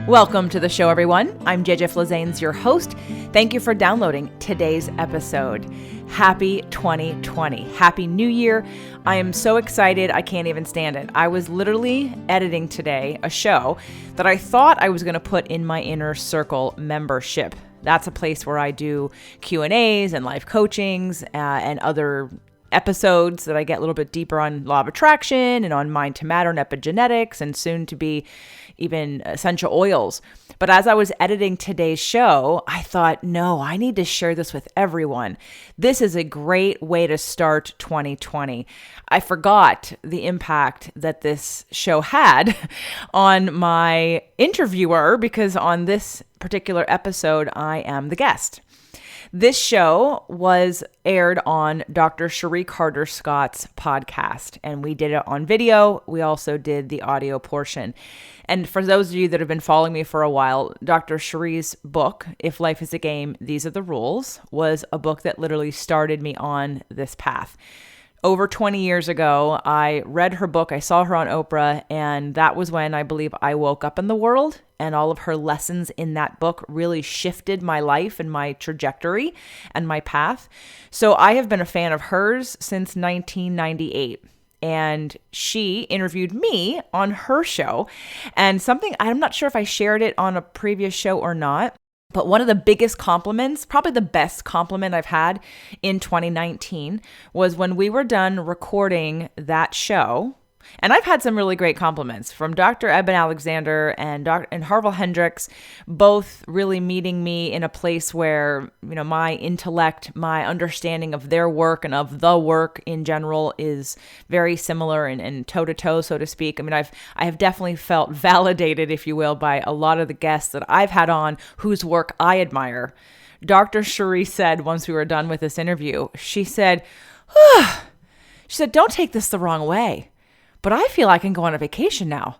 Welcome to the show, everyone. I'm JJ Flazanes, your host. Thank you for downloading today's episode. Happy 2020. Happy New Year. I am so excited. I can't even stand it. I was literally editing today a show that I thought I was going to put in my Inner Circle membership. That's a place where I do Q&As and live coachings and other episodes that I get a little bit deeper on law of attraction and on mind to matter and epigenetics and soon to be even essential oils. But as I was editing today's show, I thought, no, I need to share this with everyone. This is a great way to start 2020. I forgot the impact that this show had on my interviewer because on this particular episode, I am the guest. This show was aired on Dr. Cherie Carter Scott's podcast, and we did it on video. We also did the audio portion. And for those of you that have been following me for a while, Dr. Cherie's book, If Life is a Game, These Are the Rules, was a book that literally started me on this path. Over 20 years ago, I read her book, I saw her on Oprah, and that was when I believe I woke up in the world, and all of her lessons in that book really shifted my life and my trajectory and my path. So I have been a fan of hers since 1998. And she interviewed me on her show. And something, I'm not sure if I shared it on a previous show or not, but one of the biggest compliments, probably the best compliment I've had in 2019 was when we were done recording that show. And I've had some really great compliments from Dr. Eben Alexander and Harville Hendricks, both really meeting me in a place where, you know, my intellect, my understanding of their work and of the work in general is very similar and toe to toe, so to speak. I mean, I have definitely felt validated, if you will, by a lot of the guests that I've had on whose work I admire. Dr. Cherie said once we were done with this interview, she said, don't take this the wrong way, but I feel I can go on a vacation now.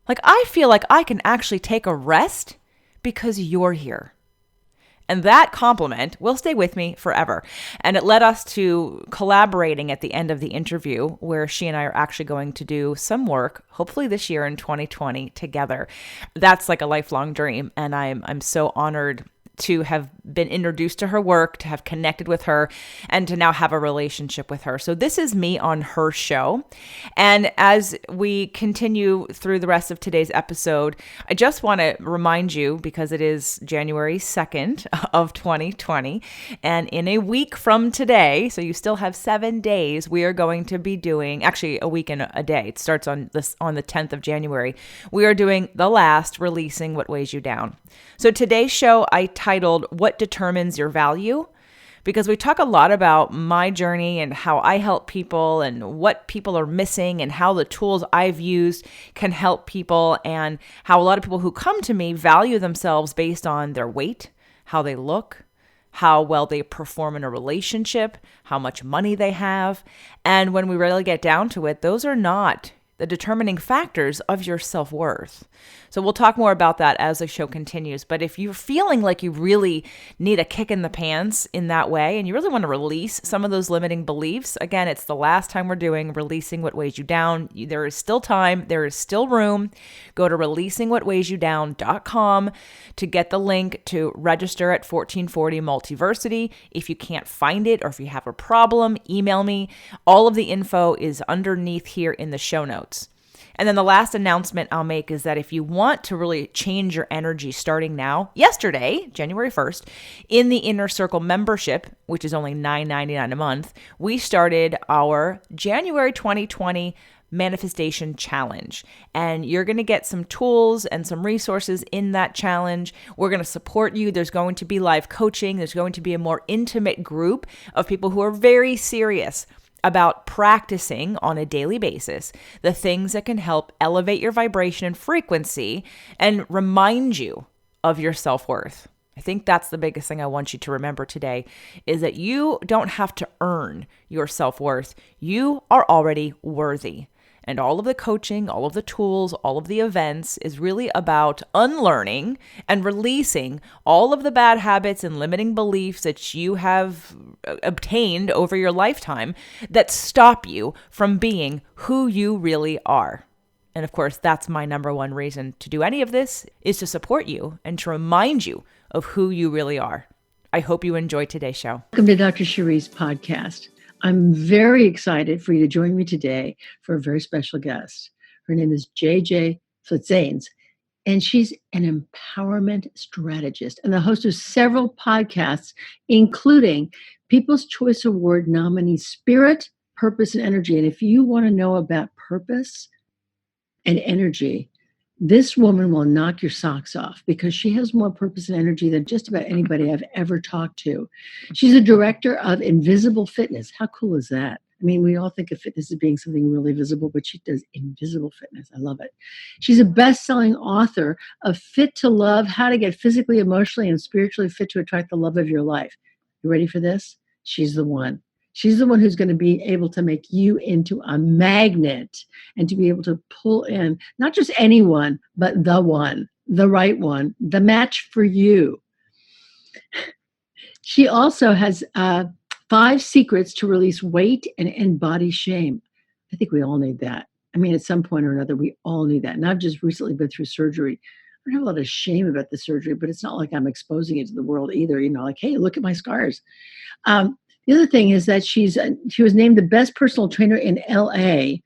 Like, I feel like I can actually take a rest because you're here. And that compliment will stay with me forever. And it led us to collaborating at the end of the interview where she and I are actually going to do some work, hopefully this year in 2020 together. That's like a lifelong dream. And I'm so honored to have been introduced to her work, to have connected with her, and to now have a relationship with her. So this is me on her show. And as we continue through the rest of today's episode, I just want to remind you, because it is January 2nd of 2020, and in a week from today, so you still have 7 days, we are going to be doing, actually a week and a day. It starts on the 10th of January. We are doing the last Releasing What Weighs You Down. So today's show I titled What Determines Your Value? Because we talk a lot about my journey and how I help people and what people are missing and how the tools I've used can help people and how a lot of people who come to me value themselves based on their weight, how they look, how well they perform in a relationship, how much money they have. And when we really get down to it, those are not the determining factors of your self-worth. So we'll talk more about that as the show continues. But if you're feeling like you really need a kick in the pants in that way, and you really want to release some of those limiting beliefs, again, it's the last time we're doing Releasing What Weighs You Down. There is still time. There is still room. Go to releasingwhatweighsyoudown.com to get the link to register at 1440 Multiversity. If you can't find it or if you have a problem, email me. All of the info is underneath here in the show notes. And then the last announcement I'll make is that if you want to really change your energy starting now, yesterday, January 1st, in the Inner Circle membership, which is only $9.99 a month, we started our January 2020 Manifestation Challenge. And you're going to get some tools and some resources in that challenge. We're going to support you. There's going to be live coaching. There's going to be a more intimate group of people who are very serious about practicing on a daily basis the things that can help elevate your vibration and frequency and remind you of your self-worth. I think that's the biggest thing I want you to remember today is that you don't have to earn your self-worth. You are already worthy. And all of the coaching, all of the tools, all of the events is really about unlearning and releasing all of the bad habits and limiting beliefs that you have obtained over your lifetime that stop you from being who you really are. And of course, that's my number one reason to do any of this, is to support you and to remind you of who you really are. I hope you enjoyed today's show. Welcome to Dr. Cherie's podcast. I'm very excited for you to join me today for a very special guest. Her name is JJ Flitzines, and she's an empowerment strategist and the host of several podcasts, including People's Choice Award nominee Spirit, Purpose, and Energy. And if you want to know about purpose and energy, this woman will knock your socks off because she has more purpose and energy than just about anybody I've ever talked to. She's a director of Invisible Fitness. How cool is that? I mean, we all think of fitness as being something really visible, but she does invisible fitness. I love it. She's a best-selling author of Fit to Love, How to Get Physically, Emotionally, and Spiritually Fit to Attract the Love of Your Life. You ready for this? She's the one. She's the one who's going to be able to make you into a magnet and to be able to pull in not just anyone, but the one, the right one, the match for you. She also has 5 secrets to release weight and end body shame. I think we all need that. I mean, at some point or another, we all need that. And I've just recently been through surgery. I don't have a lot of shame about the surgery, but it's not like I'm exposing it to the world either. Like, hey, look at my scars. The other thing is that she was named the best personal trainer in LA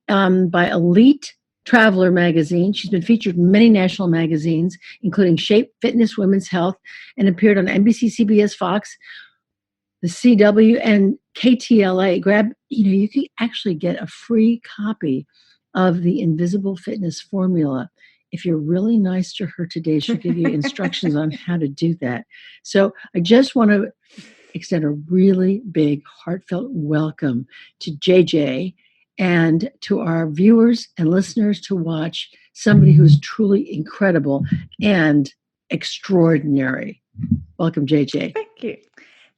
by Elite Traveler magazine. She's been featured in many national magazines, including Shape, Fitness, Women's Health, and appeared on NBC, CBS, Fox, the CW, and KTLA. You can actually get a free copy of the Invisible Fitness Formula. If you're really nice to her today, she'll give you instructions on how to do that. So I just want to extend a really big, heartfelt welcome to JJ and to our viewers and listeners to watch somebody who's truly incredible and extraordinary. Welcome, JJ. Thank you.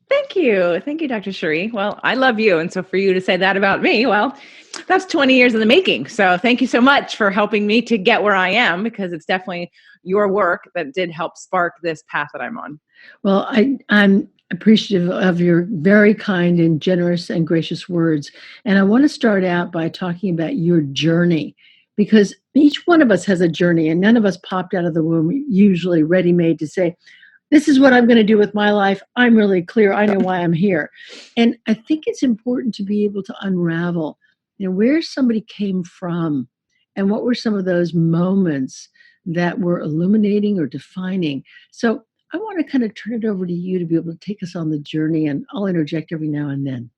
Thank you. Thank you, Dr. Cherie. Well, I love you. And so for you to say that about me, well, that's 20 years in the making. So thank you so much for helping me to get where I am, because it's definitely your work that did help spark this path that I'm on. Well, I'm appreciative of your very kind and generous and gracious words. And I want to start out by talking about your journey, because each one of us has a journey, and none of us popped out of the womb usually ready-made to say, this is what I'm going to do with my life. I'm really clear. I know why I'm here. And I think it's important to be able to unravel, where somebody came from and what were some of those moments that were illuminating or defining. So I want to kind of turn it over to you to be able to take us on the journey, and I'll interject every now and then.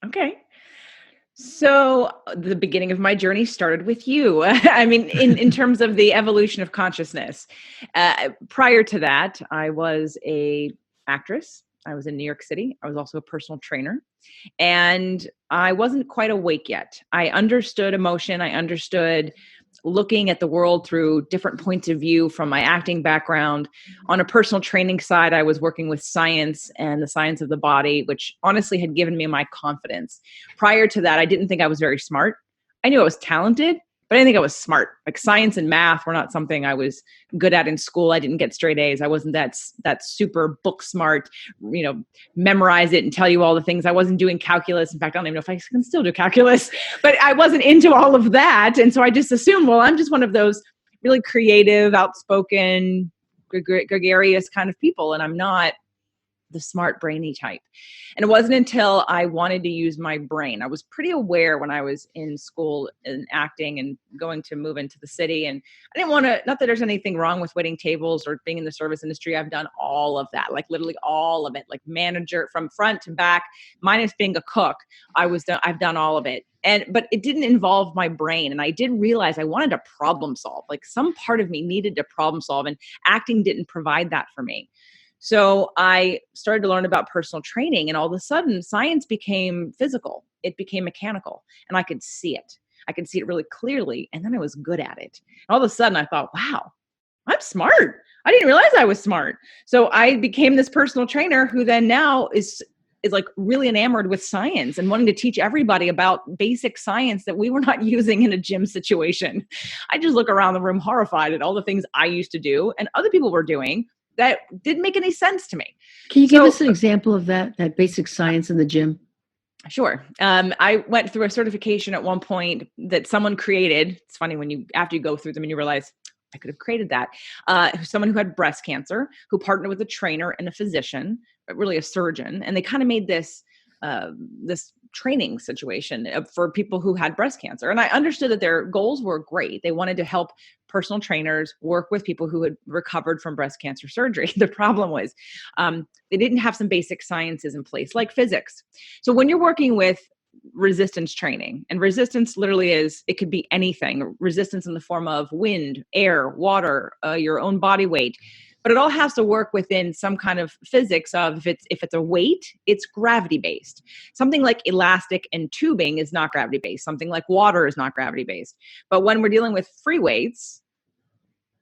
Okay. So the beginning of my journey started with you. I mean, in terms of the evolution of consciousness. Prior to that, I was an actress. I was in New York City. I was also a personal trainer, and I wasn't quite awake yet. I understood emotion. I understood looking at the world through different points of view from my acting background. On a personal training side, I was working with science and the science of the body, which honestly had given me my confidence. Prior to that, I didn't think I was very smart. I knew I was talented, but I didn't think I was smart. Like science and math were not something I was good at in school. I didn't get straight A's. I wasn't that super book smart, memorize it and tell you all the things. I wasn't doing calculus. In fact, I don't even know if I can still do calculus, but I wasn't into all of that. And so I just assumed, well, I'm just one of those really creative, outspoken, gregarious kind of people. And I'm not the smart, brainy type. And it wasn't until I wanted to use my brain. I was pretty aware when I was in school and acting and going to move into the city. And I didn't want to, not that there's anything wrong with waiting tables or being in the service industry. I've done all of that, like literally all of it, like manager from front to back, minus being a cook. I've done all of it. But it didn't involve my brain. And I did realize I wanted to problem solve. Like some part of me needed to problem solve, and acting didn't provide that for me. So I started to learn about personal training, and all of a sudden science became physical. It became mechanical, and I could see it. I could see it really clearly. And then I was good at it. And all of a sudden I thought, wow, I'm smart. I didn't realize I was smart. So I became this personal trainer who then now is like really enamored with science and wanting to teach everybody about basic science that we were not using in a gym situation. I just look around the room horrified at all the things I used to do and other people were doing that didn't make any sense to me. Can you give us an example of that basic science in the gym? Sure. I went through a certification at one point that someone created. It's funny when after you go through them and you realize I could have created that. Someone who had breast cancer, who partnered with a trainer and a physician, but really a surgeon, and they kind of made this training situation for people who had breast cancer. And I understood that their goals were great. They wanted to help personal trainers work with people who had recovered from breast cancer surgery. The problem was they didn't have some basic sciences in place, like physics. So when you're working with resistance training, and resistance literally it could be anything, resistance in the form of wind, air, water, your own body weight, but it all has to work within some kind of physics of if it's a weight, it's gravity based. Something like elastic and tubing is not gravity based. Something like water is not gravity based. But when we're dealing with free weights,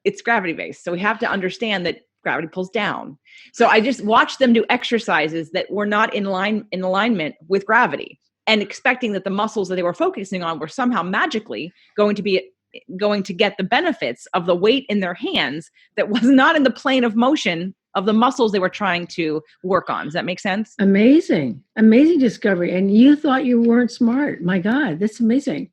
it's gravity based. So we have to understand that gravity pulls down. So I just watched them do exercises that were not in alignment with gravity, and expecting that the muscles that they were focusing on were somehow magically going to get the benefits of the weight in their hands that was not in the plane of motion of the muscles they were trying to work on. Does that make sense? Amazing discovery. And you thought you weren't smart. My God, that's amazing.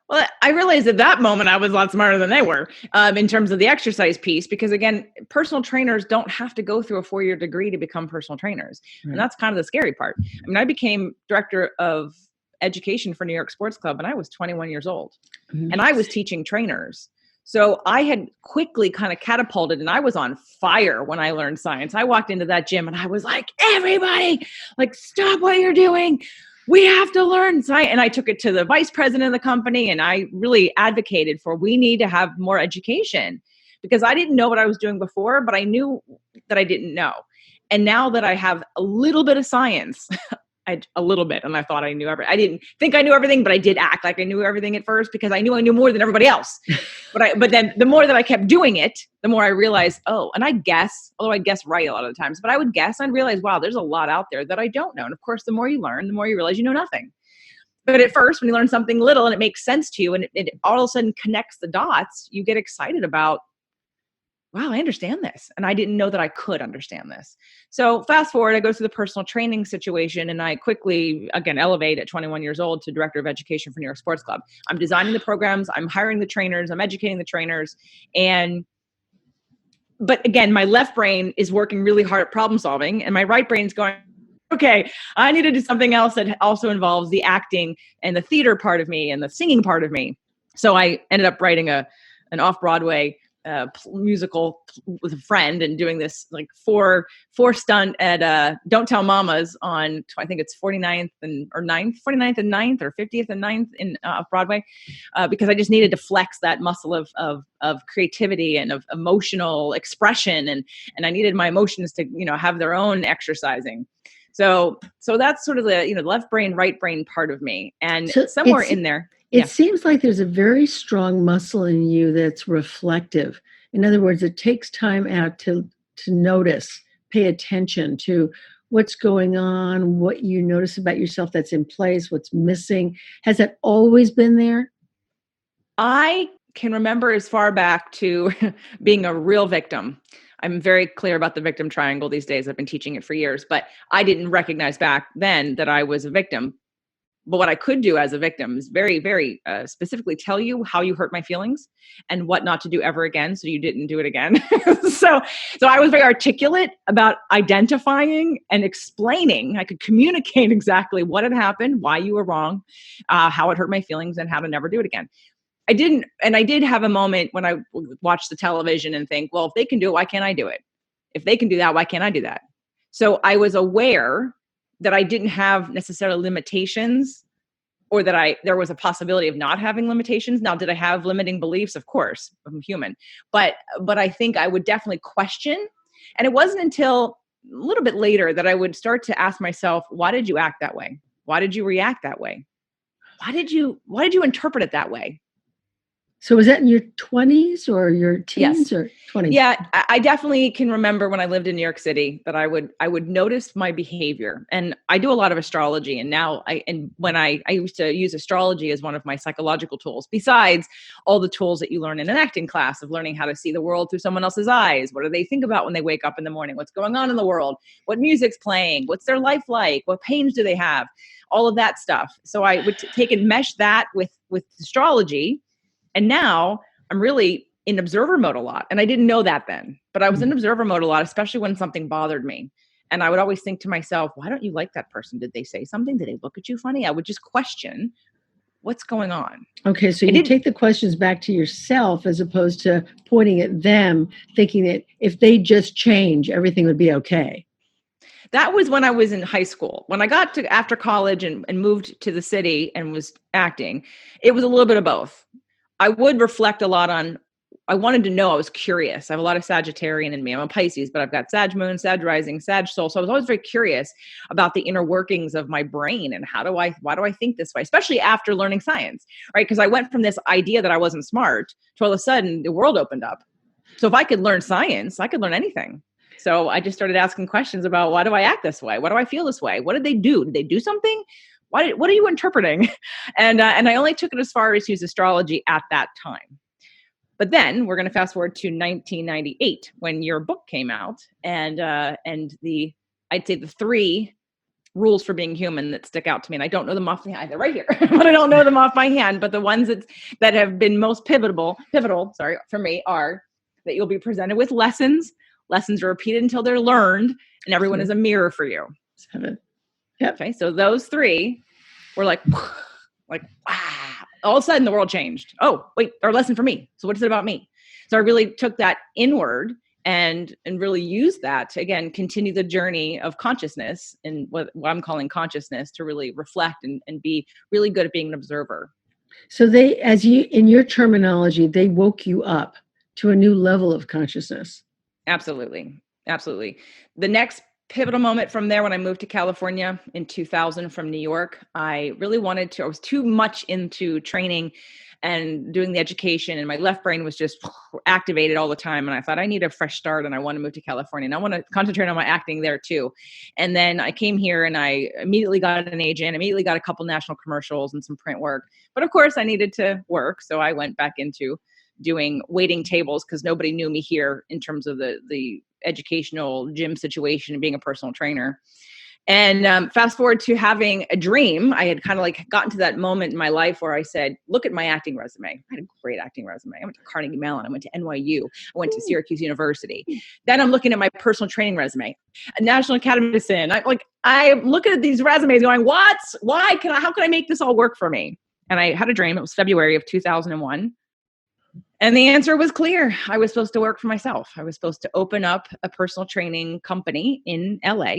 Well, I realized at that moment I was a lot smarter than they were in terms of the exercise piece, because again, personal trainers don't have to go through a 4-year degree to become personal trainers. Right. And that's kind of the scary part. I mean, I became director of education for New York Sports Club when I was 21 years old. Amazing. And I was teaching trainers. So I had quickly kind of catapulted, and I was on fire when I learned science. I walked into that gym and I was like, everybody, like, stop what you're doing. We have to learn science. And I took it to the vice president of the company, and I really advocated for, we need to have more education, because I didn't know what I was doing before, but I knew that I didn't know. And now that I have a little bit of science, a little bit, and I thought I knew everything. I didn't think I knew everything, but I did act like I knew everything at first, because I knew more than everybody else. But then the more that I kept doing it, the more I realized, and I guess, although I guess right a lot of the times, but I would guess, I'd realize, wow, there's a lot out there that I don't know. And of course, the more you learn, the more you realize you know nothing. But at first, when you learn something little and it makes sense to you, and it all of a sudden connects the dots, you get excited about, wow, I understand this. And I didn't know that I could understand this. So fast forward, I go through the personal training situation, and I quickly, again, elevate at 21 years old to director of education for New York Sports Club. I'm designing the programs, I'm hiring the trainers, I'm educating the trainers. But again, my left brain is working really hard at problem solving, and my right brain's going, okay, I need to do something else that also involves the acting and the theater part of me and the singing part of me. So I ended up writing an off-Broadway musical with a friend, and doing this like four stunt at Don't Tell Mamas on, I think it's 49th and 9th or 50th and 9th in Broadway, because I just needed to flex that muscle of creativity and of emotional expression, and I needed my emotions to have their own exercising. So that's sort of the left brain, right brain part of me, and so somewhere in there. It seems like there's a very strong muscle in you that's reflective. In other words, it takes time out to notice, pay attention to what's going on, what you notice about yourself that's in place, what's missing. Has that always been there? I can remember as far back to being a real victim. I'm very clear about the victim triangle these days. I've been teaching it for years, but I didn't recognize back then that I was a victim. But what I could do as a victim is very, very specifically tell you how you hurt my feelings and what not to do ever again, so you didn't do it again. So I was very articulate about identifying and explaining. I could communicate exactly what had happened, why you were wrong, how it hurt my feelings, and how to never do it again. I did have a moment when I watched the television and think, well, if they can do it, why can't I do it? If they can do that, why can't I do that? So I was aware that I didn't have necessarily limitations, or that there was a possibility of not having limitations. Now, did I have limiting beliefs? Of course, I'm human. But I think I would definitely question. And it wasn't until a little bit later that I would start to ask myself, why did you act that way? Why did you react that way? Why did you interpret it that way? So was that in your 20s or your teens Yes. or 20s? Yeah, I definitely can remember when I lived in New York City that I would notice my behavior, and I do a lot of astrology. And now I used to use astrology as one of my psychological tools, besides all the tools that you learn in an acting class of learning how to see the world through someone else's eyes. What do they think about when they wake up in the morning? What's going on in the world? What music's playing? What's their life like? What pains do they have? All of that stuff. So I would take and mesh that with astrology, and now I'm really in observer mode a lot. And I didn't know that then, but I was in observer mode a lot, especially when something bothered me. And I would always think to myself, why don't you like that person? Did they say something? Did they look at you funny? I would just question what's going on. Okay, so I you didn't, take the questions back to yourself as opposed to pointing at them, thinking that if they just change, everything would be okay. that was when I was in high school. When I got to after college and moved to the city and was acting, it was a little bit of both. I would reflect a lot on, I wanted to know, I was curious. I have a lot of Sagittarian in me. I'm a Pisces, but I've got Sag moon, Sag rising, Sag soul. So I was always very curious about the inner workings of my brain and why do I think this way, especially after learning science, right? Because I went from this idea that I wasn't smart to all of a sudden the world opened up. So if I could learn science, I could learn anything. So I just started asking questions about, why do I act this way? Why do I feel this way? What did they do? Did they do something? What are you interpreting? And I only took it as far as use astrology at that time. But then we're going to fast forward to 1998 when your book came out, and I'd say the 3 rules for being human that stick out to me. And I don't know them off the hand. They're right here, but I don't know them off my hand. But the ones that have been most pivotal, for me are that you'll be presented with lessons. Lessons are repeated until they're learned, and everyone is a mirror for you. 7. Yep. Okay, so those 3 were like, wow. All of a sudden the world changed. Oh, wait, our lesson for me. So what is it about me? So I really took that inward and really used that to, again, continue the journey of consciousness and what I'm calling consciousness, to really reflect and be really good at being an observer. So they, in your terminology, they woke you up to a new level of consciousness. Absolutely. Absolutely. The next pivotal moment from there, when I moved to California in 2000 from New York, I was too much into training and doing the education, and my left brain was just activated all the time. And I thought, I need a fresh start, and I want to move to California, and I want to concentrate on my acting there too. And then I came here and I immediately got an agent, immediately got a couple national commercials and some print work. But of course I needed to work. So I went back into doing waiting tables, because nobody knew me here in terms of the educational gym situation and being a personal trainer. And fast forward to having a dream. I had kind of like gotten to that moment in my life where I said, look at my acting resume. I had a great acting resume. I went to Carnegie Mellon. I went to NYU. I went to Syracuse University. Then I'm looking at my personal training resume, a National Academy of Medicine. I'm looking at these resumes going, how can I make this all work for me? And I had a dream. It was February of 2001. And the answer was clear. I was supposed to work for myself. I was supposed to open up a personal training company in LA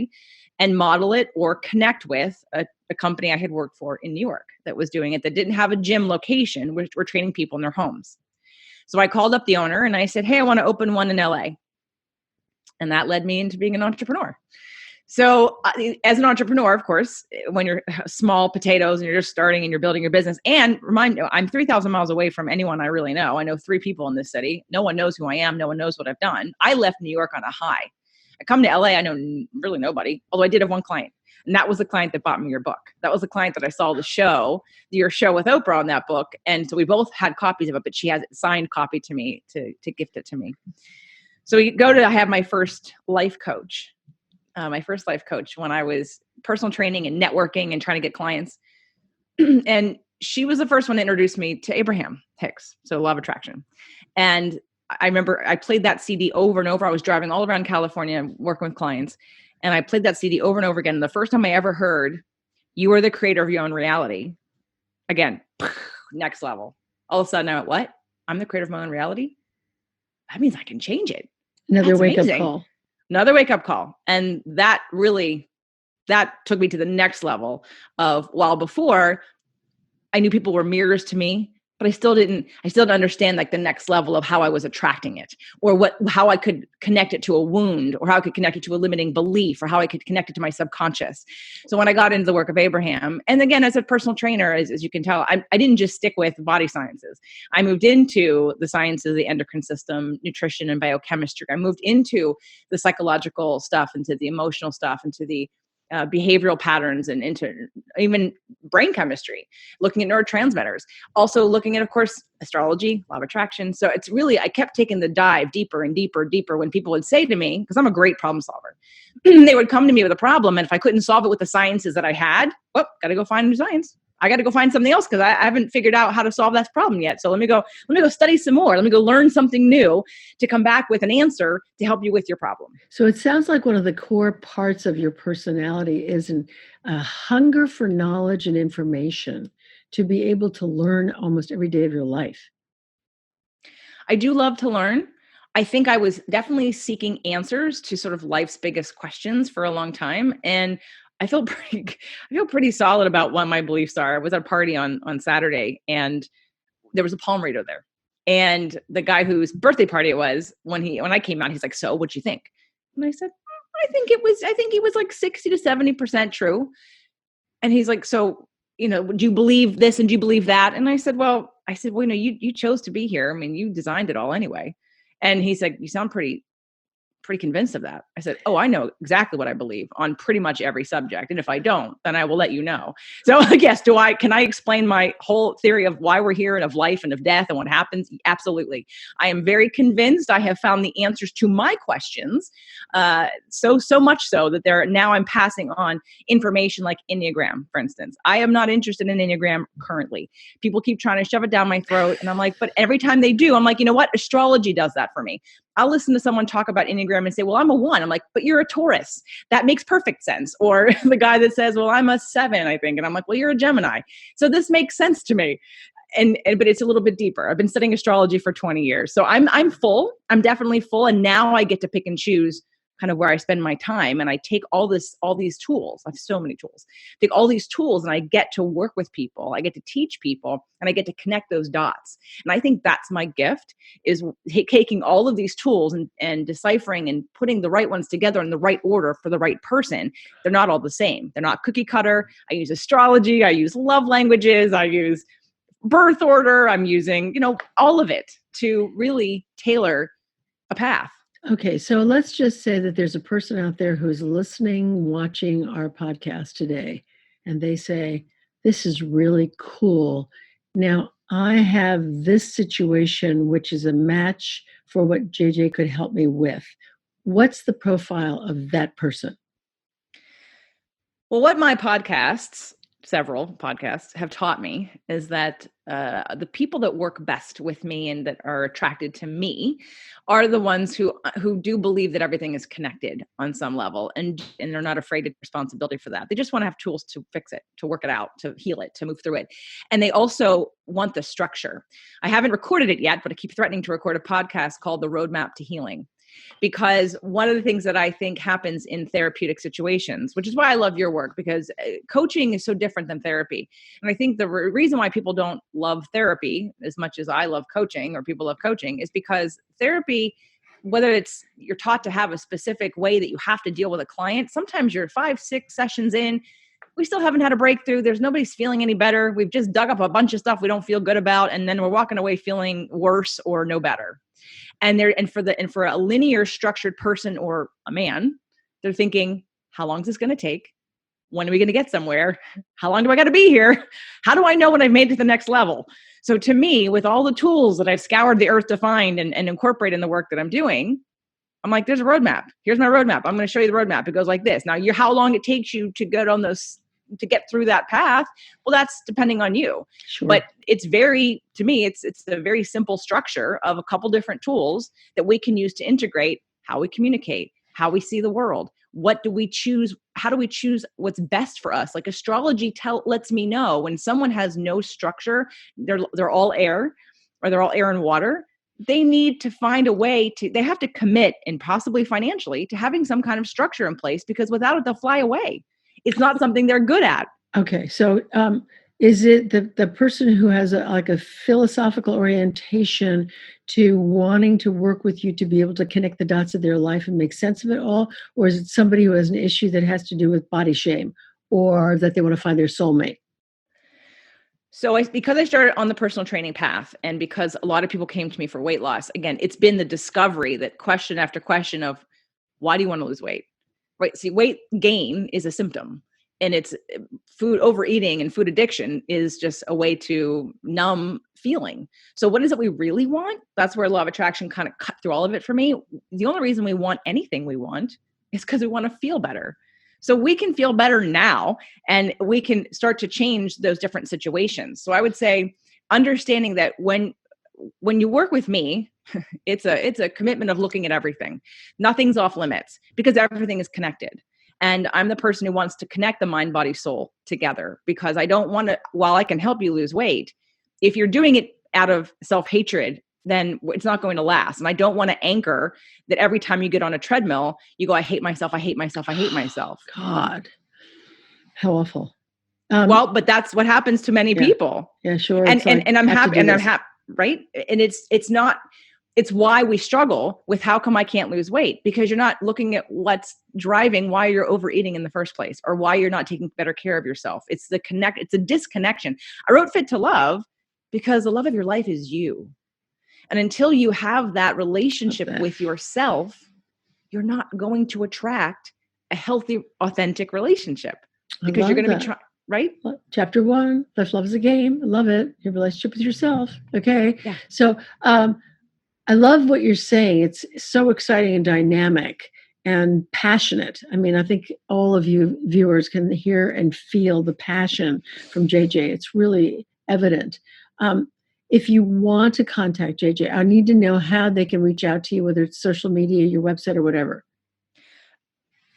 and model it or connect with a company I had worked for in New York that was doing it, that didn't have a gym location, which were training people in their homes. So I called up the owner and I said, hey, I want to open one in LA. And that led me into being an entrepreneur. So as an entrepreneur, of course, when you're small potatoes and you're just starting and you're building your business, and remind you, I'm 3,000 miles away from anyone I really know. I know 3 people in this city. No one knows who I am. No one knows what I've done. I left New York on a high. I come to LA. I know really nobody, although I did have one client. And that was the client that bought me your book. That was the client that I saw your show with Oprah on that book. And so we both had copies of it, but she has it signed copy to me to gift it to me. So I have my first life coach. When I was personal training and networking and trying to get clients. And she was the first one to introduce me to Abraham Hicks, so Law of Attraction. And I remember I played that CD over and over. I was driving all around California working with clients, and I played that CD over and over again. And the first time I ever heard, you are the creator of your own reality. Again, next level. All of a sudden I went, what? I'm the creator of my own reality? That means I can change it. Another wake-up call. Another wake-up call. And that took me to the next level of, while before I knew people were mirrors to me, but I still didn't understand like the next level of how I was attracting it, or how I could connect it to a wound, or how I could connect it to a limiting belief, or how I could connect it to my subconscious. So when I got into the work of Abraham, and again, as a personal trainer, as you can tell, I didn't just stick with body sciences. I moved into the sciences of the endocrine system, nutrition and biochemistry. I moved into the psychological stuff, into the emotional stuff, into the behavioral patterns, and into even brain chemistry, looking at neurotransmitters, also looking at, of course, astrology, law of attraction. So it's really, I kept taking the dive deeper and deeper and deeper when people would say to me, because I'm a great problem solver, they would come to me with a problem. And if I couldn't solve it with the sciences that I had, well, got to go find new science. I got to go find something else because I haven't figured out how to solve that problem yet. So let me go study some more. Let me go learn something new to come back with an answer to help you with your problem. So it sounds like one of the core parts of your personality is a hunger for knowledge and information to be able to learn almost every day of your life. I do love to learn. I think I was definitely seeking answers to sort of life's biggest questions for a long time. And I feel pretty solid about what my beliefs are. I was at a party on Saturday, and there was a palm reader there. And the guy whose birthday party it was, when I came out, he's like, "So what'd you think?" And I said, I think it was like 60 to 70% true. And he's like, "So, do you believe this and do you believe that?" And I said, well, you chose to be here. I mean, you designed it all anyway. And he said, "You sound pretty convinced of that." I said, "Oh, I know exactly what I believe on pretty much every subject. And if I don't, then I will let you know." So yes, can I explain my whole theory of why we're here and of life and of death and what happens? Absolutely. I am very convinced I have found the answers to my questions. So much so that now I'm passing on information like Enneagram, for instance. I am not interested in Enneagram currently. People keep trying to shove it down my throat. And I'm like, but every time they do, I'm like, you know what? Astrology does that for me. I'll listen to someone talk about Enneagram and say, well, I'm a 1. I'm like, but you're a Taurus. That makes perfect sense. Or the guy that says, well, I'm a 7, I think. And I'm like, well, you're a Gemini. So this makes sense to me. But it's a little bit deeper. I've been studying astrology for 20 years. So I'm full. I'm definitely full. And now I get to pick and choose kind of where I spend my time. And I take all these tools. I have so many tools. Take all these tools and I get to work with people. I get to teach people and I get to connect those dots. And I think that's my gift, is taking all of these tools and deciphering and putting the right ones together in the right order for the right person. They're not all the same. They're not cookie cutter. I use astrology. I use love languages. I use birth order. I'm using, all of it to really tailor a path. Okay, so let's just say that there's a person out there who's listening, watching our podcast today, and they say, this is really cool. Now, I have this situation, which is a match for what JJ could help me with. What's the profile of that person? Well, what my several podcasts have taught me is that the people that work best with me and that are attracted to me are the ones who do believe that everything is connected on some level, and they're not afraid of responsibility for that. They just want to have tools to fix it, to work it out, to heal it, to move through it. And they also want the structure. I haven't recorded it yet, but I keep threatening to record a podcast called The Roadmap to Healing. Because one of the things that I think happens in therapeutic situations, which is why I love your work, because coaching is so different than therapy. And I think the reason why people don't love therapy as much as I love coaching, or people love coaching, is because therapy, whether it's you're taught to have a specific way that you have to deal with a client, sometimes you're 5-6 sessions in, we still haven't had a breakthrough. There's nobody's feeling any better. We've just dug up a bunch of stuff we don't feel good about, and then we're walking away feeling worse or no better. And for a linear structured person or a man, they're thinking, how long is this going to take? When are we going to get somewhere? How long do I got to be here? How do I know when I've made it to the next level? So to me, with all the tools that I've scoured the earth to find and incorporate in the work that I'm doing, I'm like, there's a roadmap. Here's my roadmap. I'm going to show you the roadmap. It goes like this. Now, how long it takes you to get on those, to get through that path, well, that's depending on you. Sure. But to me, it's a very simple structure of a couple different tools that we can use to integrate how we communicate, how we see the world. What do we choose? How do we choose what's best for us? Like astrology lets me know when someone has no structure, they're all air, or they're all air and water. They need to find a way they have to commit, and possibly financially, to having some kind of structure in place, because without it, they'll fly away. It's not something they're good at. Okay. So Is it the person who has like a philosophical orientation to wanting to work with you to be able to connect the dots of their life and make sense of it all? Or is it somebody who has an issue that has to do with body shame or that they want to find their soulmate? So because I started on the personal training path and because a lot of people came to me for weight loss, again, it's been the discovery that question after question of why do you want to lose weight? Right. See, weight gain is a symptom, and it's food overeating and food addiction is just a way to numb feeling. So what is it we really want? That's where law of attraction kind of cut through all of it for me. The only reason we want anything we want is because we want to feel better. So we can feel better now and we can start to change those different situations. So I would say understanding that when you work with me, it's a commitment of looking at everything. Nothing's off limits because everything is connected. And I'm the person who wants to connect the mind, body, soul together because I don't want to, while I can help you lose weight, if you're doing it out of self-hatred, then it's not going to last. And I don't want to anchor that every time you get on a treadmill, you go, I hate myself, I hate myself, I hate myself. God, how awful. Well, but that's what happens to many people. Yeah, sure. And I'm happy, right? And it's why we struggle with how come I can't lose weight, because you're not looking at what's driving why you're overeating in the first place or why you're not taking better care of yourself. It's a disconnection. I wrote Fit to Love because the love of your life is you. And until you have that relationship with yourself, you're not going to attract a healthy, authentic relationship because you're going to be trying, right? Chapter 1, Love is a Game. I love it. Your relationship with yourself. Okay. Yeah. So I love what you're saying. It's so exciting and dynamic and passionate. I mean, I think all of you viewers can hear and feel the passion from JJ. It's really evident. If you want to contact JJ, I need to know how they can reach out to you, whether it's social media, your website, or whatever.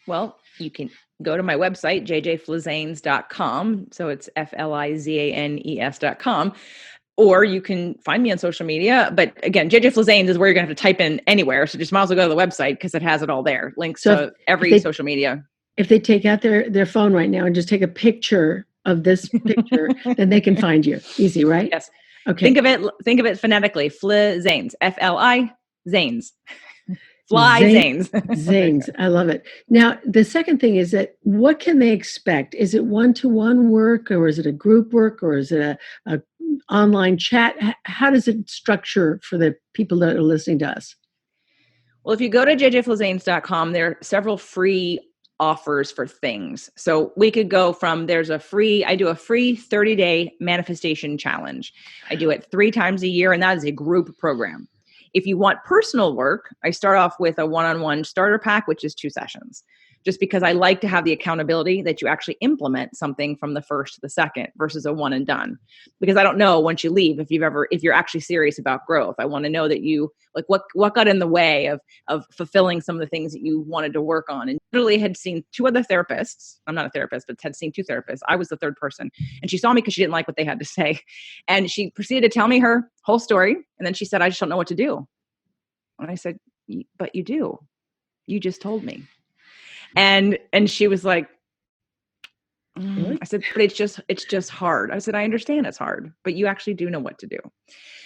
Well, you can go to my website, jjflizanes.com. So it's FLIZANES.com. Or you can find me on social media. But again, JJ Flizanes is where you're going to have to type in anywhere. So just might as well go to the website because it has it all there. Links to every social media. If they take out their phone right now and just take a picture of this picture, then they can find you. Easy, right? Yes. Okay. Think of it phonetically. Flizanes. FLI Zanes. Fly Zanes. Zanes. I love it. Now, the second thing is that what can they expect? Is it one-to-one work, or is it a group work, or is it a online chat? How does it structure for the people that are listening to us? Well, if you go to jjflizanes.com, there are several free offers for things. So we could go from I do a free 30-day manifestation challenge. I do it 3 times a year, and that is a group program. If you want personal work, I start off with a one-on-one starter pack, which is 2 sessions, just because I like to have the accountability that you actually implement something from the first to the second versus a one and done. Because I don't know once you leave if you're actually serious about growth. I want to know that you what got in the way of fulfilling some of the things that you wanted to work on. And literally had seen 2 other therapists. I'm not a therapist, but had seen 2 therapists. I was the third person. And she saw me because she didn't like what they had to say. And she proceeded to tell me her whole story. And then she said, I just don't know what to do. And I said, but you do. You just told me. And she was like, I said, but it's just hard. I said, I understand it's hard, but you actually do know what to do.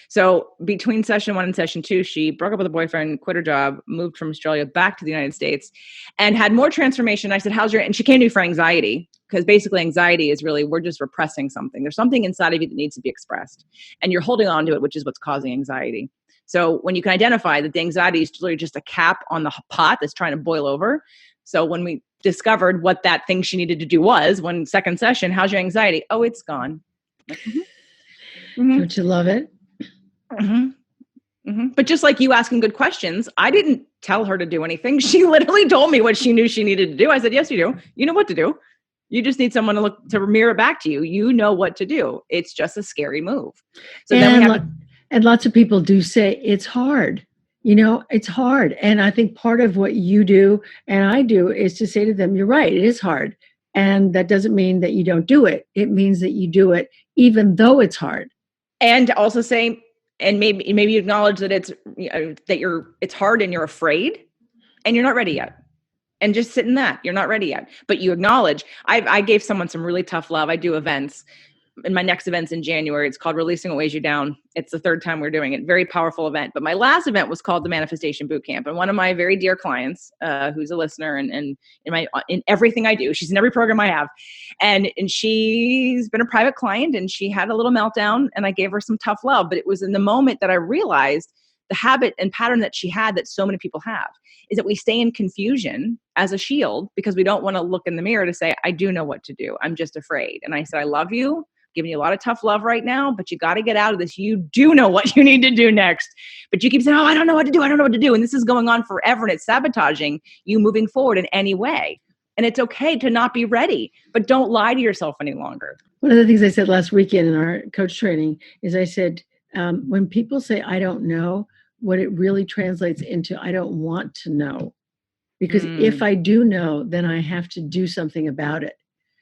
So between session 1 and session 2, she broke up with a boyfriend, quit her job, moved from Australia back to the United States, and had more transformation. I said, and she came to me for anxiety, because basically anxiety is really, we're just repressing something. There's something inside of you that needs to be expressed, and you're holding on to it, which is what's causing anxiety. So when you can identify that the anxiety is literally just a cap on the pot that's trying to boil over. So when we discovered what that thing she needed to do was, one second session, how's your anxiety? Oh, it's gone. Like, Don't you love it? But just like you asking good questions, I didn't tell her to do anything. She literally told me what she knew she needed to do. I said, yes, you do. You know what to do. You just need someone to mirror back to you. You know what to do. It's just a scary move. So and lots of people do say it's hard. It's hard. And I think part of what you do and I do is to say to them, you're right, it is hard. And that doesn't mean that you don't do it. It means that you do it even though it's hard. And also say, and maybe you acknowledge that it's hard and you're afraid and you're not ready yet. And just sit in that. You're not ready yet. But you acknowledge, I gave someone some really tough love. I do events. in my next event's in January. It's called Releasing What Weighs You Down. It's the third time we're doing it. Very powerful event. But my last event was called the Manifestation Bootcamp. And one of my very dear clients, who's a listener and in everything I do, she's in every program I have. And she's been a private client, and she had a little meltdown, and I gave her some tough love. But it was in the moment that I realized the habit and pattern that she had that so many people have is that we stay in confusion as a shield because we don't want to look in the mirror to say, I do know what to do. I'm just afraid. And I said, I love you, giving you a lot of tough love right now, but you got to get out of this. You do know what you need to do next, but you keep saying, oh, I don't know what to do. I don't know what to do. And this is going on forever, and it's sabotaging you moving forward in any way. And it's okay to not be ready, but don't lie to yourself any longer. One of the things I said last weekend in our coach training is I said, when people say, I don't know, what it really translates into, I don't want to know. Because if I do know, then I have to do something about it.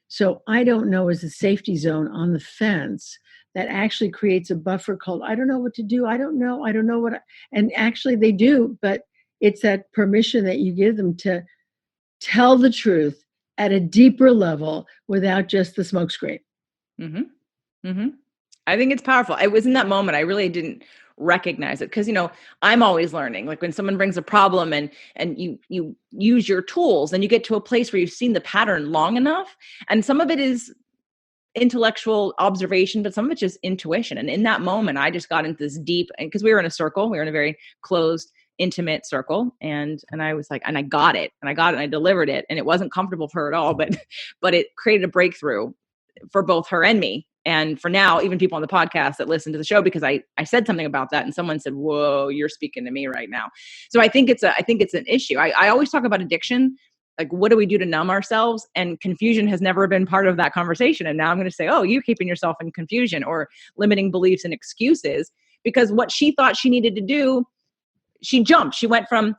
So I don't know is a safety zone on the fence that actually creates a buffer called, I don't know what to do. I don't know what, and actually they do, but it's that permission that you give them to tell the truth at a deeper level without just the smokescreen. Mm-hmm. Mm-hmm. I think it's powerful. It was in that moment, I really didn't recognize it because, I'm always learning. Like when someone brings a problem and you use your tools, and you get to a place where you've seen the pattern long enough. And some of it is intellectual observation, but some of it's just intuition. And in that moment, I just got into this deep, because we were in a circle, we were in a very closed, intimate circle. And I was like, and I got it and I delivered it. And it wasn't comfortable for her at all, but it created a breakthrough for both her and me. And for now, even people on the podcast that listen to the show, because I said something about that and someone said, whoa, you're speaking to me right now. So I think it's an issue. I always talk about addiction. Like, what do we do to numb ourselves? And confusion has never been part of that conversation. And now I'm going to say, oh, you're keeping yourself in confusion or limiting beliefs and excuses, because what she thought she needed to do, she jumped. She went from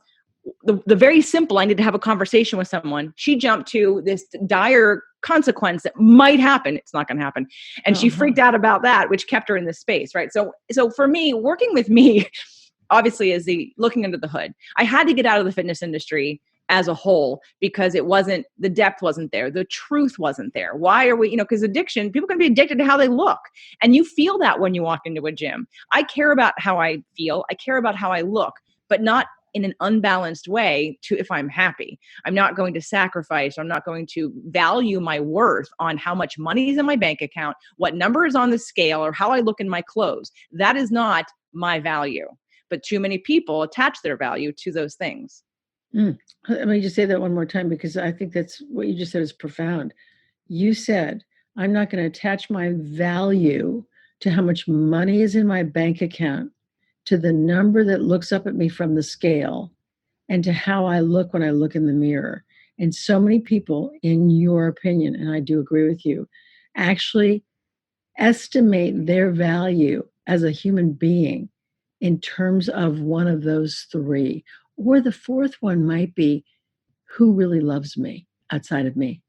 the very simple, I need to have a conversation with someone. She jumped to this dire consequence that might happen. It's not going to happen. And she freaked out about that, which kept her in this space, right? So for me, working with me, obviously, is the looking under the hood. I had to get out of the fitness industry as a whole because the depth wasn't there. The truth wasn't there. Why are we, because addiction, people can be addicted to how they look. And you feel that when you walk into a gym. I care about how I feel. I care about how I look, but not in an unbalanced way to if I'm happy. I'm not going to sacrifice. I'm not going to value my worth on how much money is in my bank account, what number is on the scale, or how I look in my clothes. That is not my value. But too many people attach their value to those things. Let me just say that one more time, because I think that's what you just said is profound. You said, I'm not going to attach my value to how much money is in my bank account, to the number that looks up at me from the scale, and to how I look when I look in the mirror. And so many people, in your opinion, and I do agree with you, actually estimate their value as a human being in terms of one of those three. Or the fourth one might be, who really loves me outside of me?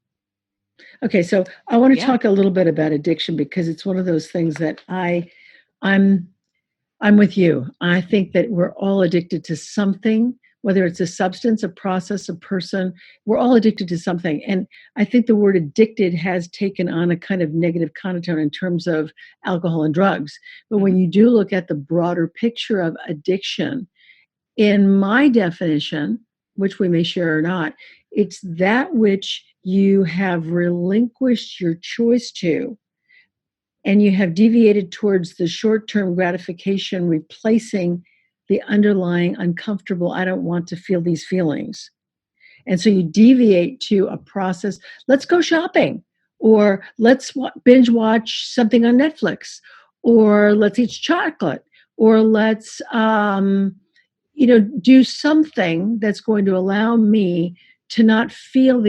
Okay, so I want to talk a little bit about addiction, because it's one of those things that I'm with you. I think that we're all addicted to something, whether it's a substance, a process, a person. We're all addicted to something. And I think the word addicted has taken on a kind of negative connotation in terms of alcohol and drugs. But when you do look at the broader picture of addiction, in my definition, which we may share or not, it's that which you have relinquished your choice to, and you have deviated towards the short-term gratification, replacing the underlying uncomfortable, I don't want to feel these feelings. And so you deviate to a process, let's go shopping, or let's binge watch something on Netflix, or let's eat chocolate, or let's do something that's going to allow me to not feel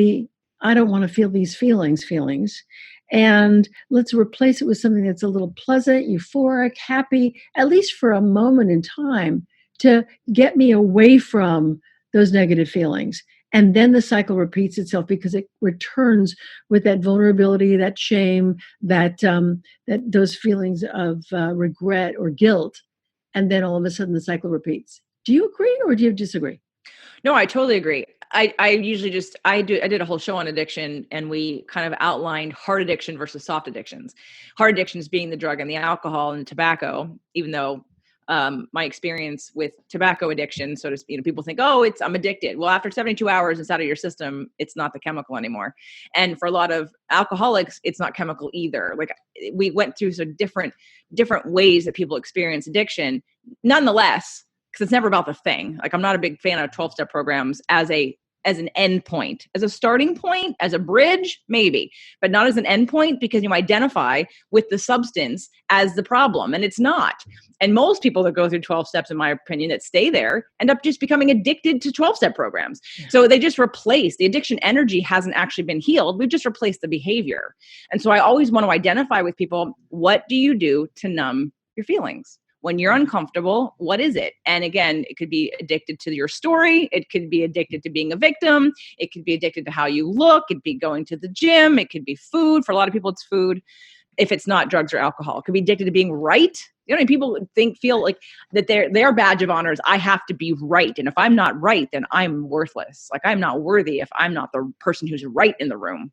I don't want to feel these feelings. And let's replace it with something that's a little pleasant, euphoric, happy, at least for a moment in time, to get me away from those negative feelings. And then the cycle repeats itself, because it returns with that vulnerability, that shame, that those feelings of regret or guilt. And then all of a sudden the cycle repeats. Do you agree or do you disagree? No, I totally agree. I usually I did a whole show on addiction, and we kind of outlined hard addiction versus soft addictions. Hard addictions being the drug and the alcohol and tobacco, even though my experience with tobacco addiction, so to speak, people think, oh, I'm addicted. Well, after 72 hours, it's out of your system. It's not the chemical anymore. And for a lot of alcoholics, it's not chemical either. Like, we went through some different ways that people experience addiction. Nonetheless, because it's never about the thing. Like, I'm not a big fan of 12-step programs as an end point. As a starting point, as a bridge, maybe, but not as an end point, because you identify with the substance as the problem, and it's not. And most people that go through 12 steps, in my opinion, that stay there end up just becoming addicted to 12-step programs. Yeah. So they just replace the addiction energy hasn't actually been healed. We've just replaced the behavior. And so I always want to identify with people, what do you do to numb your feelings? When you're uncomfortable, what is it? And again, it could be addicted to your story. It could be addicted to being a victim. It could be addicted to how you look. It could be going to the gym. It could be food. For a lot of people, it's food. If it's not drugs or alcohol, it could be addicted to being right. People feel like that their badge of honor is, I have to be right. And if I'm not right, then I'm worthless. Like, I'm not worthy if I'm not the person who's right in the room.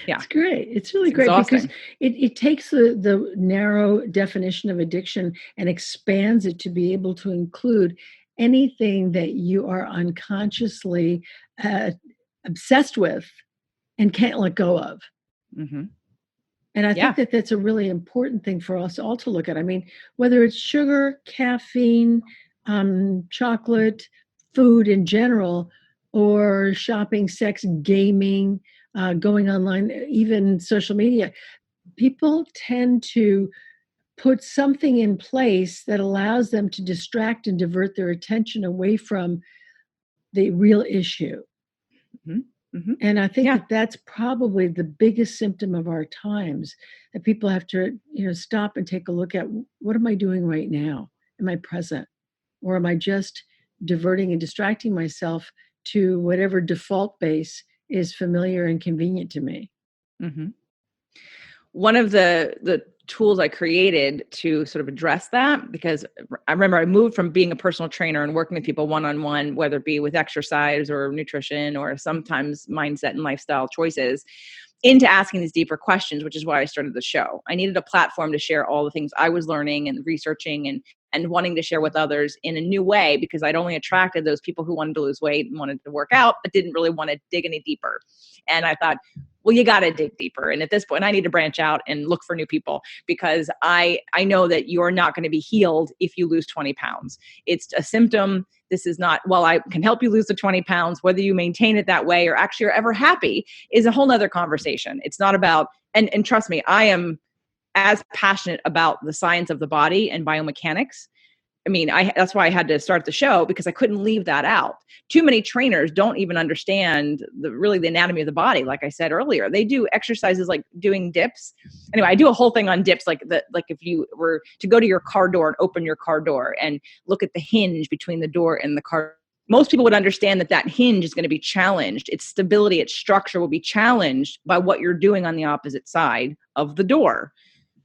Yeah. It's great. It's really great because it takes the narrow definition of addiction and expands it to be able to include anything that you are unconsciously obsessed with and can't let go of. Mm-hmm. And I think that that's a really important thing for us all to look at. I mean, whether it's sugar, caffeine, chocolate, food in general, or shopping, sex, gaming, going online, even social media, people tend to put something in place that allows them to distract and divert their attention away from the real issue. Mm-hmm. Mm-hmm. And I think that that's probably the biggest symptom of our times, that people have to, stop and take a look at, what am I doing right now? Am I present? Or am I just diverting and distracting myself to whatever default base is familiar and convenient to me? Mm-hmm. One of the tools I created to sort of address that, because I remember I moved from being a personal trainer and working with people one-on-one, whether it be with exercise or nutrition or sometimes mindset and lifestyle choices, into asking these deeper questions, which is why I started the show. I needed a platform to share all the things I was learning and researching and wanting to share with others in a new way, because I'd only attracted those people who wanted to lose weight and wanted to work out, but didn't really want to dig any deeper. And I thought, well, you got to dig deeper. And at this point, I need to branch out and look for new people, because I know that you're not going to be healed if you lose 20 pounds. It's a symptom. This is not, well, I can help you lose the 20 pounds, whether you maintain it that way or actually are ever happy is a whole nother conversation. It's not about, and trust me, I am as passionate about the science of the body and biomechanics. I mean, that's why I had to start the show, because I couldn't leave that out. Too many trainers don't even understand the anatomy of the body. Like I said earlier, they do exercises like doing dips. Anyway, I do a whole thing on dips, like if you were to go to your car door and open your car door and look at the hinge between the door and the car. Most people would understand that hinge is going to be challenged. Its stability, its structure will be challenged by what you're doing on the opposite side of the door.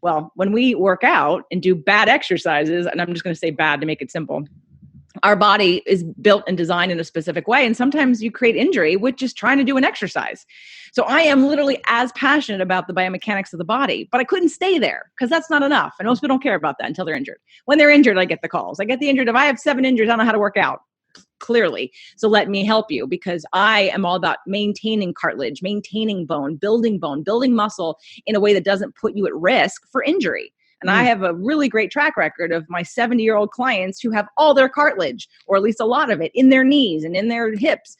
Well, when we work out and do bad exercises, and I'm just going to say bad to make it simple, our body is built and designed in a specific way. And sometimes you create injury with just trying to do an exercise. So I am literally as passionate about the biomechanics of the body, but I couldn't stay there because that's not enough. And most people don't care about that until they're injured. When they're injured, I get the calls. I get the injured. If I have 7 injuries, I don't know how to work out. Clearly. So let me help you, because I am all about maintaining cartilage, maintaining bone, building muscle in a way that doesn't put you at risk for injury. And I have a really great track record of my 70-year-old clients who have all their cartilage, or at least a lot of it, in their knees and in their hips,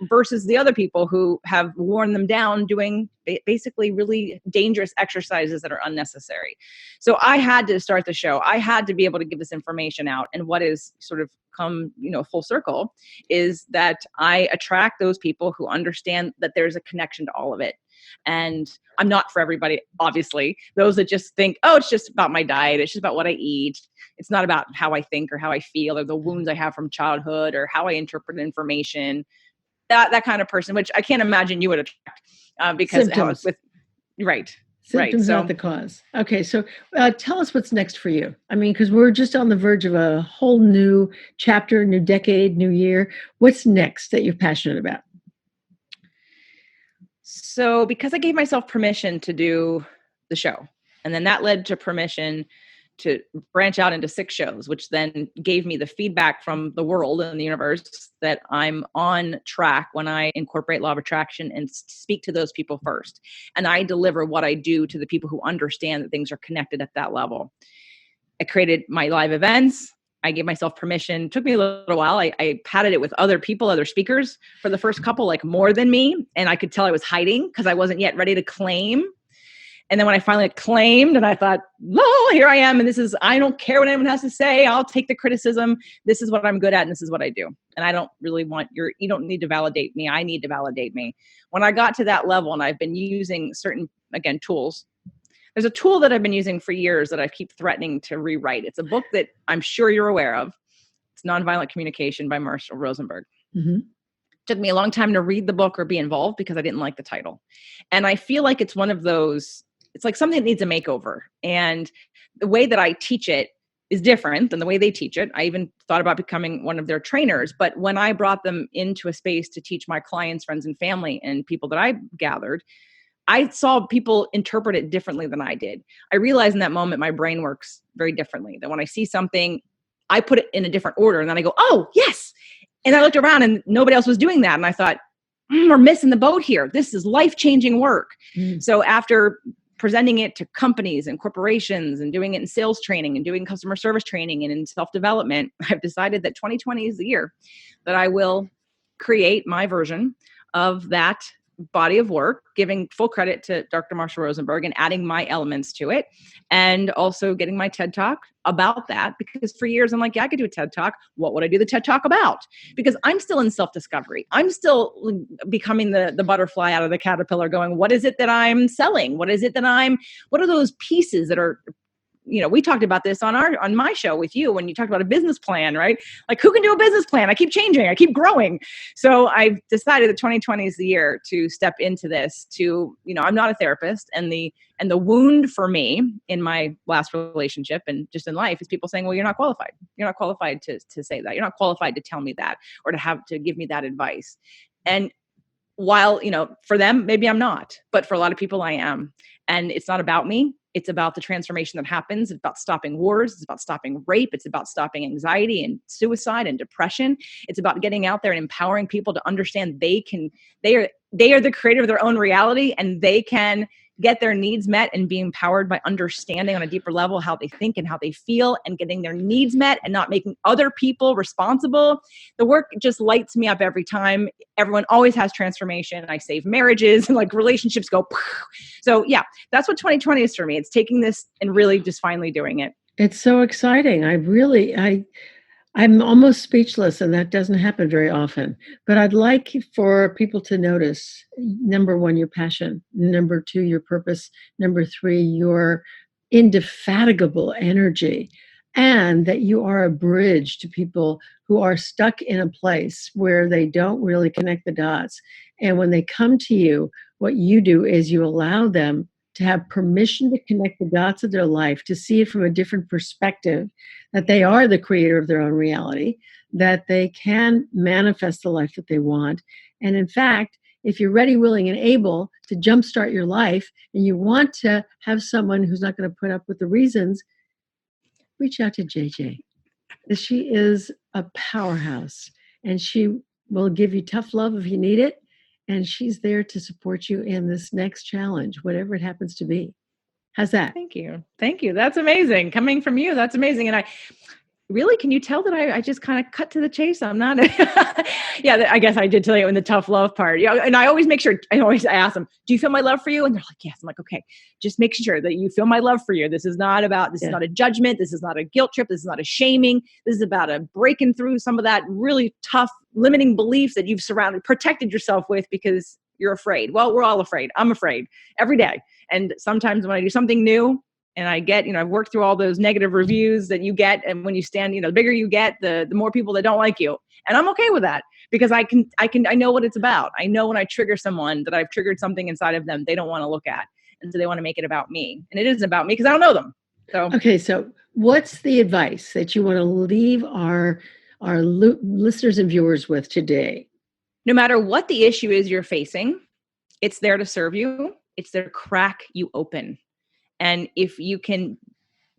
versus the other people who have worn them down doing basically really dangerous exercises that are unnecessary. So I had to start the show. I had to be able to give this information out. And what is sort of come, full circle is that I attract those people who understand that there's a connection to all of it. And I'm not for everybody, obviously. Those that just think, oh, it's just about my diet. It's just about what I eat. It's not about how I think or how I feel or the wounds I have from childhood or how I interpret information. That kind of person, which I can't imagine you would attract because symptoms. Right. Right. Symptoms, not So the cause. Okay, so tell us what's next for you. I mean, because we're just on the verge of a whole new chapter, new decade, new year. What's next that you're passionate about? So because I gave myself permission to do the show, and then that led to permission to branch out into 6 shows, which then gave me the feedback from the world and the universe that I'm on track when I incorporate law of attraction and speak to those people first. And I deliver what I do to the people who understand that things are connected at that level. I created my live events. I gave myself permission. It took me a little while. I padded it with other people, other speakers for the first couple, like more than me. And I could tell I was hiding because I wasn't yet ready to claim. And then when I finally claimed and I thought, oh, here I am. And I don't care what anyone has to say. I'll take the criticism. This is what I'm good at. And this is what I do. And I don't really want you don't need to validate me. I need to validate me. When I got to that level, and I've been using certain, again, tools. There's a tool that I've been using for years that I keep threatening to rewrite. It's a book that I'm sure you're aware of. It's Nonviolent Communication by Marshall Rosenberg. Mm-hmm. Took me a long time to read the book or be involved because I didn't like the title. And I feel like it's one of those, it's like something that needs a makeover. And the way that I teach it is different than the way they teach it. I even thought about becoming one of their trainers. But when I brought them into a space to teach my clients, friends, and family and people that I gathered, I saw people interpret it differently than I did. I realized in that moment, my brain works very differently. That when I see something, I put it in a different order and then I go, oh, yes. And I looked around and nobody else was doing that. And I thought, we're missing the boat here. This is life-changing work. So after presenting it to companies and corporations and doing it in sales training and doing customer service training and in self-development, I've decided that 2020 is the year that I will create my version of that body of work, giving full credit to Dr. Marshall Rosenberg and adding my elements to it, and also getting my TED Talk about that. Because for years I'm like, yeah, I could do a TED Talk. What would I do the TED Talk about? Because I'm still in self-discovery. I'm still becoming the butterfly out of the caterpillar going, what is it that I'm selling? What are those pieces that are, we talked about this on my show with you when you talked about a business plan, right? Like, who can do a business plan? I keep changing. I keep growing. So I've decided that 2020 is the year to step into this I'm not a therapist, and the wound for me in my last relationship and just in life is people saying, well, you're not qualified. You're not qualified to say that. You're not qualified to tell me that or to give me that advice. And while, for them, maybe I'm not, but for a lot of people I am. And it's not about me. It's about the transformation that happens. It's about stopping wars. It's about stopping rape. It's about stopping anxiety and suicide and depression. It's about getting out there and empowering people to understand they are the creator of their own reality, and they can get their needs met and be empowered by understanding on a deeper level how they think and how they feel and getting their needs met and not making other people responsible. The work just lights me up every time. Everyone always has transformation. I save marriages and relationships go. So yeah, that's what 2020 is for me. It's taking this and really just finally doing it. It's so exciting. I'm almost speechless, and that doesn't happen very often. But I'd like for people to notice, number 1, your passion. Number 2, your purpose. Number 3, your indefatigable energy. And that you are a bridge to people who are stuck in a place where they don't really connect the dots. And when they come to you, what you do is you allow them to have permission to connect the dots of their life, to see it from a different perspective, that they are the creator of their own reality, that they can manifest the life that they want. And in fact, if you're ready, willing, and able to jumpstart your life, and you want to have someone who's not going to put up with the reasons, reach out to JJ. She is a powerhouse, and she will give you tough love if you need it. And she's there to support you in this next challenge, whatever it happens to be. How's that? Thank you. Thank you. That's amazing. Coming from you, that's amazing. And can you tell that I just kind of cut to the chase? I'm not, yeah, I guess I did tell you in the tough love part. Yeah. And I always make sure, I ask them, do you feel my love for you? And they're like, yes. I'm like, okay, just make sure that you feel my love for you. This is not is not a judgment. This is not a guilt trip. This is not a shaming. This is about a breaking through some of that really tough limiting beliefs that you've protected yourself with because you're afraid. Well, we're all afraid. I'm afraid every day. And sometimes when I do something new, and I get, I've worked through all those negative reviews that you get. And when you stand, the bigger you get, the more people that don't like you. And I'm okay with that because I know what it's about. I know when I trigger someone that I've triggered something inside of them they don't want to look at. And so they want to make it about me. And it isn't about me because I don't know them. So, okay. So what's the advice that you want to leave our listeners and viewers with today? No matter what the issue is you're facing, it's there to serve you. It's there to crack you open. And if you can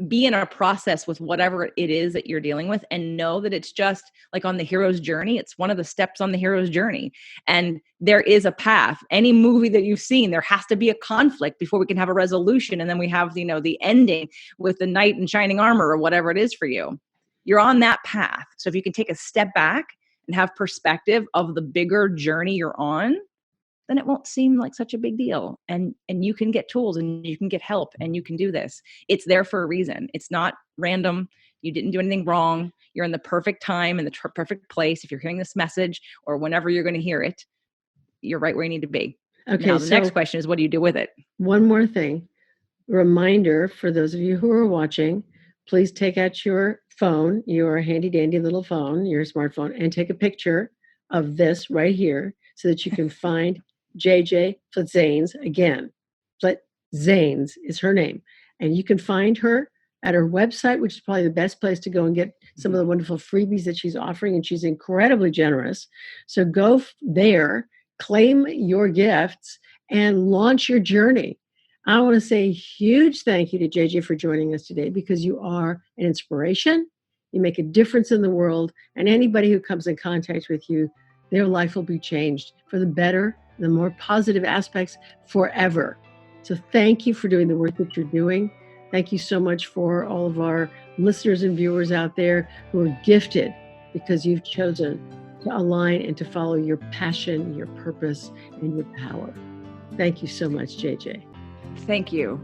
be in a process with whatever it is that you're dealing with and know that it's just like on the hero's journey, it's one of the steps on the hero's journey. And there is a path. Any movie that you've seen, there has to be a conflict before we can have a resolution. And then we have, the ending with the knight in shining armor or whatever it is for you. You're on that path. So if you can take a step back and have perspective of the bigger journey you're on, then it won't seem like such a big deal. And you can get tools and you can get help and you can do this. It's there for a reason. It's not random. You didn't do anything wrong. You're in the perfect time and the perfect place. If you're hearing this message or whenever you're going to hear it, you're right where you need to be. Okay. Now, the next question is, what do you do with it? One more thing. Reminder for those of you who are watching, please take out your phone, your handy dandy little phone, your smartphone, and take a picture of this right here so that you can find JJ Flizanes again. Flizanes is her name. And you can find her at her website, which is probably the best place to go and get some of the wonderful freebies that she's offering. And she's incredibly generous. So go there, claim your gifts, and launch your journey. I want to say a huge thank you to JJ for joining us today because you are an inspiration. You make a difference in the world. And anybody who comes in contact with you, their life will be changed for the better, the more positive aspects forever. So thank you for doing the work that you're doing. Thank you so much for all of our listeners and viewers out there who are gifted because you've chosen to align and to follow your passion, your purpose, and your power. Thank you so much, JJ. Thank you.